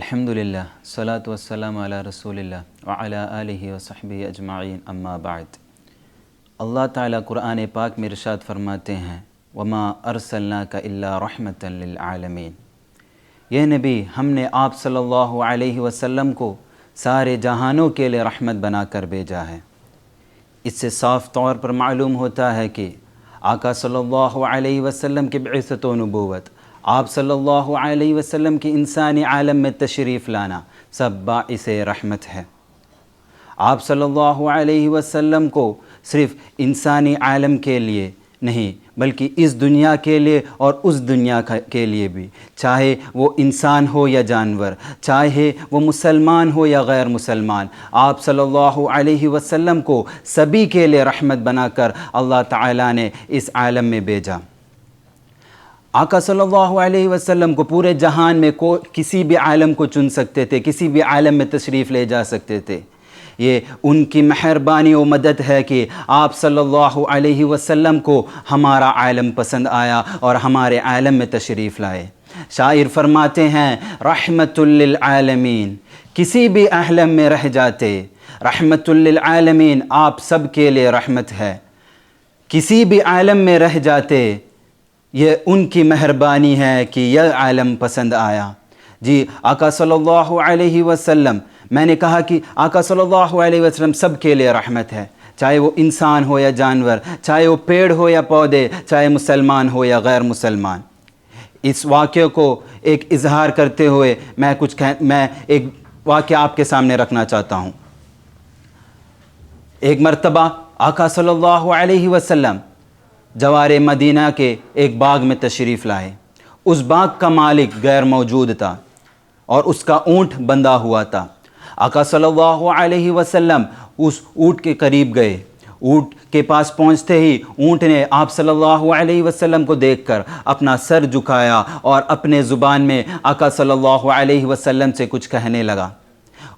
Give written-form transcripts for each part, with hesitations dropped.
الحمدللہ صلاۃ والسلام علی رسول اللہ وعلی آلہ وصحبہ اجمعین اما بعد۔ اللہ تعالیٰ قرآن پاک میں ارشاد فرماتے ہیں وما ارسلناک الا رحمۃ للعالمین، یہ نبی ہم نے آپ صلی اللہ علیہ وسلم کو سارے جہانوں کے لیے رحمت بنا کر بھیجا ہے۔ اس سے صاف طور پر معلوم ہوتا ہے کہ آقا صلی اللہ علیہ وسلم کی بعثت و نبوت، آپ صلی اللہ علیہ وسلم کی انسانی عالم میں تشریف لانا سب باعث رحمت ہے۔ آپ صلی اللہ علیہ وسلم کو صرف انسانی عالم کے لیے نہیں بلکہ اس دنیا کے لیے اور اس دنیا کے لیے بھی، چاہے وہ انسان ہو یا جانور، چاہے وہ مسلمان ہو یا غیر مسلمان، آپ صلی اللہ علیہ وسلم کو سبھی کے لیے رحمت بنا کر اللہ تعالیٰ نے اس عالم میں بھیجا۔ آقا صلی اللہ علیہ وسلم کو پورے جہان میں کسی بھی عالم کو چن سکتے تھے، کسی بھی عالم میں تشریف لے جا سکتے تھے۔ یہ ان کی مہربانی و مدد ہے کہ آپ صلی اللہ علیہ وسلم کو ہمارا عالم پسند آیا اور ہمارے عالم میں تشریف لائے۔ شاعر فرماتے ہیں رحمت للعالمین، کسی بھی عالم میں رہ جاتے، رحمت للعالمین آپ سب کے لیے رحمت ہے۔ کسی بھی عالم میں رہ جاتے، یہ ان کی مہربانی ہے کہ یہ عالم پسند آیا۔ جی آقا صلی اللہ علیہ وسلم، میں نے کہا کہ آقا صلی اللہ علیہ وسلم سب کے لیے رحمت ہے، چاہے وہ انسان ہو یا جانور، چاہے وہ پیڑ ہو یا پودے، چاہے مسلمان ہو یا غیر مسلمان۔ اس واقعے کو ایک اظہار کرتے ہوئے میں ایک واقعہ آپ کے سامنے رکھنا چاہتا ہوں۔ ایک مرتبہ آقا صلی اللہ علیہ وسلم جوار مدینہ کے ایک باغ میں تشریف لائے۔ اس باغ کا مالک غیر موجود تھا اور اس کا اونٹ بندھا ہوا تھا۔ آقا صلی اللہ علیہ وسلم اس اونٹ کے قریب گئے۔ اونٹ کے پاس پہنچتے ہی اونٹ نے آپ صلی اللہ علیہ وسلم کو دیکھ کر اپنا سر جھکایا اور اپنے زبان میں آقا صلی اللہ علیہ وسلم سے کچھ کہنے لگا۔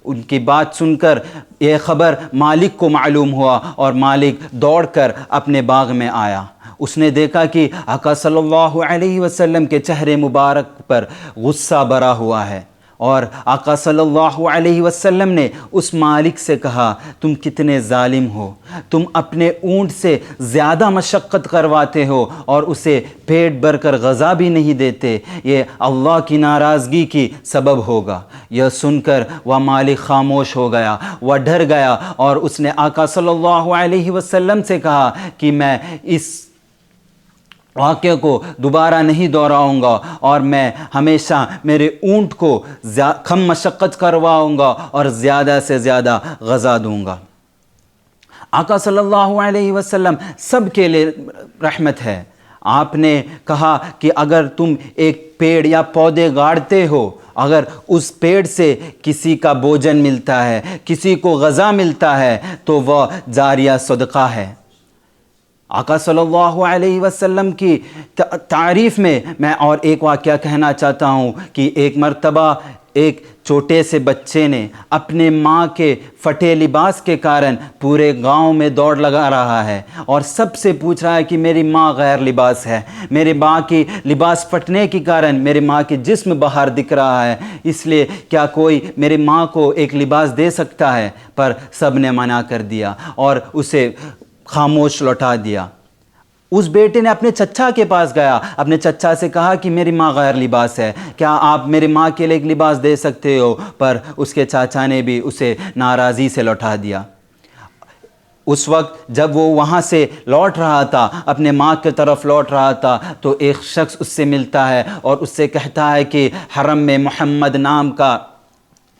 ان کی بات سن کر یہ خبر مالک کو معلوم ہوا اور مالک دوڑ کر اپنے باغ میں آیا۔ اس نے دیکھا کہ آقا صلی اللہ علیہ وسلم کے چہرے مبارک پر غصہ بھرا ہوا ہے، اور آقا صلی اللہ علیہ وسلم نے اس مالک سے کہا تم کتنے ظالم ہو، تم اپنے اونٹ سے زیادہ مشقت کرواتے ہو اور اسے پیٹ بھر کر غذا بھی نہیں دیتے، یہ اللہ کی ناراضگی کی سبب ہوگا۔ یہ سن کر وہ مالک خاموش ہو گیا، وہ ڈر گیا اور اس نے آقا صلی اللہ علیہ وسلم سے کہا کہ میں اس واقعے کو دوبارہ نہیں دہراؤں گا اور میں ہمیشہ میرے اونٹ کو کم مشقت کرواؤں گا اور زیادہ سے زیادہ غذا دوں گا۔ آقا صلی اللہ علیہ وسلم سب کے لیے رحمت ہے۔ آپ نے کہا کہ اگر تم ایک پیڑ یا پودے گاڑتے ہو، اگر اس پیڑ سے کسی کا بھوجن ملتا ہے، کسی کو غذا ملتا ہے تو وہ جاریہ صدقہ ہے۔ آقا صلی اللہ علیہ وسلم کی تعریف میں اور ایک واقعہ کہنا چاہتا ہوں کہ ایک مرتبہ ایک چھوٹے سے بچے نے اپنے ماں کے پھٹے لباس کے کارن پورے گاؤں میں دوڑ لگا رہا ہے اور سب سے پوچھ رہا ہے کہ میری ماں غیر لباس ہے، میرے ماں کی لباس پھٹنے کے کارن میرے ماں کے جسم باہر دکھ رہا ہے، اس لیے کیا کوئی میرے ماں کو ایک لباس دے سکتا ہے؟ پر سب نے منع کر دیا اور اسے خاموش لوٹا دیا۔ اس بیٹے نے اپنے چچا کے پاس گیا، اپنے چچا سے کہا کہ میری ماں غیر لباس ہے، کیا آپ میری ماں کے لیے ایک لباس دے سکتے ہو؟ پر اس کے چاچا نے بھی اسے ناراضی سے لوٹا دیا۔ اس وقت جب وہ وہاں سے لوٹ رہا تھا، اپنے ماں کی طرف لوٹ رہا تھا، تو ایک شخص اس سے ملتا ہے اور اس سے کہتا ہے کہ حرم میں محمد نام کا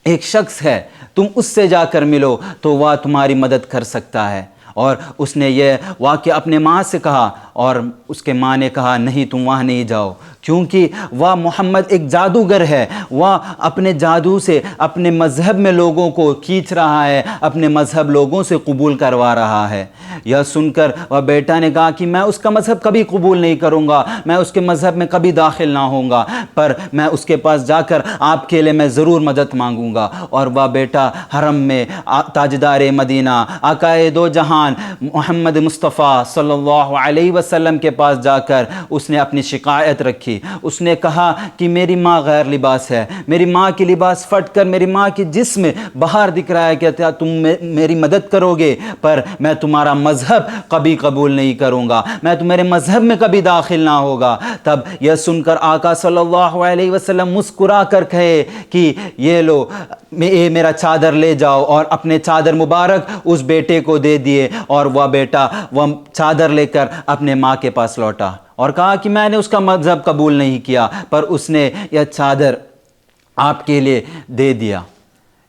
ایک شخص ہے، تم اس سے جا کر ملو تو وہ تمہاری مدد کر سکتا ہے۔ اور اس نے یہ واقعہ اپنے ماں سے کہا اور اس کے ماں نے کہا نہیں تم وہاں نہیں جاؤ، کیونکہ وہ محمد ایک جادوگر ہے، وہ اپنے جادو سے اپنے مذہب میں لوگوں کو کھینچ رہا ہے، اپنے مذہب لوگوں سے قبول کروا رہا ہے۔ یہ سن کر وہ بیٹا نے کہا کہ میں اس کا مذہب کبھی قبول نہیں کروں گا، میں اس کے مذہب میں کبھی داخل نہ ہوں گا، پر میں اس کے پاس جا کر آپ کے لیے میں ضرور مدد مانگوں گا۔ اور وہ بیٹا حرم میں تاجدار مدینہ، آقائے دو جہان محمد مصطفیٰ صلی اللہ علیہ وسلم وسلم کے پاس جا کر اس نے اپنی شکایت رکھی. اس نے کہا کہ میری ماں غیر لباس ہے, میری ماں کی لباس پھٹ کر میری ماں کی جسم باہر دکھ رہا ہے کہ تم میری مدد کرو گے, پر میں تمہارا مذہب کبھی قبول نہیں کروں گا, میں تمہارے مذہب میں کبھی داخل نہ ہوگا. تب یہ سن کر آقا صلی اللہ علیہ وسلم مسکرا کر کہے کہ یہ لو, میرا چادر لے جاؤ, اور اپنے چادر مبارک اس بیٹے کو دے دیے, اور وہ بیٹا وہ چادر لے کر اپنے ماں کے پاس لوٹا اور کہا کہ میں نے اس کا مذہب قبول نہیں کیا, پر اس نے یہ چادر آپ کے لیے دے دیا.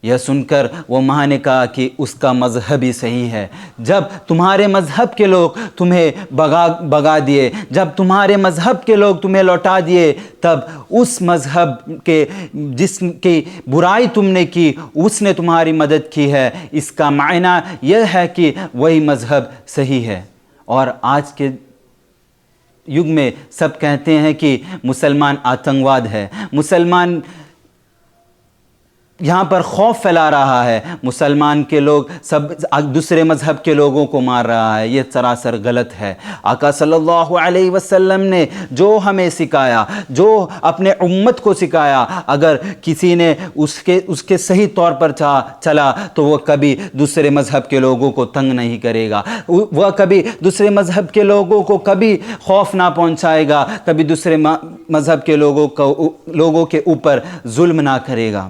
یہ سن کر وہ ماں نے کہا کہ اس کا مذہب ہی صحیح ہے. جب تمہارے مذہب کے لوگ تمہیں بگا دیے, جب تمہارے مذہب کے لوگ تمہیں لوٹا دیے, تب اس مذہب کے جس کی برائی تم نے کی اس نے تمہاری مدد کی ہے. اس کا معنی یہ ہے کہ وہی مذہب صحیح ہے. اور آج کے یگ میں سب کہتے ہیں کہ مسلمان آتنکواد ہے, مسلمان یہاں پر خوف پھیلا رہا ہے, مسلمان کے لوگ سب دوسرے مذہب کے لوگوں کو مار رہا ہے. یہ سراسر غلط ہے. آقا صلی اللہ علیہ وسلم نے جو ہمیں سکھایا, جو اپنے امت کو سکھایا, اگر کسی نے اس کے صحیح طور پر چلا تو وہ کبھی دوسرے مذہب کے لوگوں کو تنگ نہیں کرے گا, وہ کبھی دوسرے مذہب کے لوگوں کو کبھی خوف نہ پہنچائے گا, کبھی دوسرے مذہب کے لوگوں کے اوپر ظلم نہ کرے گا.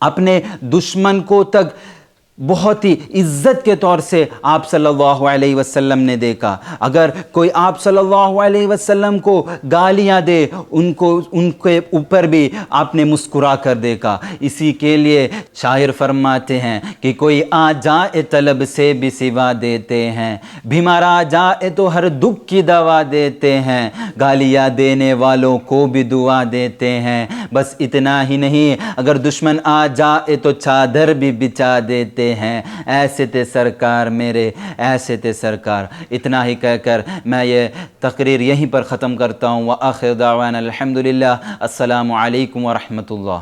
اپنے دشمن کو تک بہت ہی عزت کے طور سے آپ صلی اللہ علیہ وسلم نے دیکھا. اگر کوئی آپ صلی اللہ علیہ وسلم کو گالیاں دے, ان کے اوپر بھی آپ نے مسکرا کر دیکھا. اسی کے لیے شاعر فرماتے ہیں کہ کوئی آ جائے طلب سے بھی سوا دیتے ہیں, بیمار آ جائے تو ہر دکھ کی دوا دیتے ہیں, گالیاں دینے والوں کو بھی دعا دیتے ہیں. بس اتنا ہی نہیں, اگر دشمن آ جائے تو چادر بھی بچھا دیتے ہیں. ایسے تھے سرکار میرے, ایسے تھے سرکار. اتنا ہی کہہ کر میں یہ تقریر یہیں پر ختم کرتا ہوں. وآخر دعوانا الحمدللہ. السلام علیکم ورحمۃ اللہ.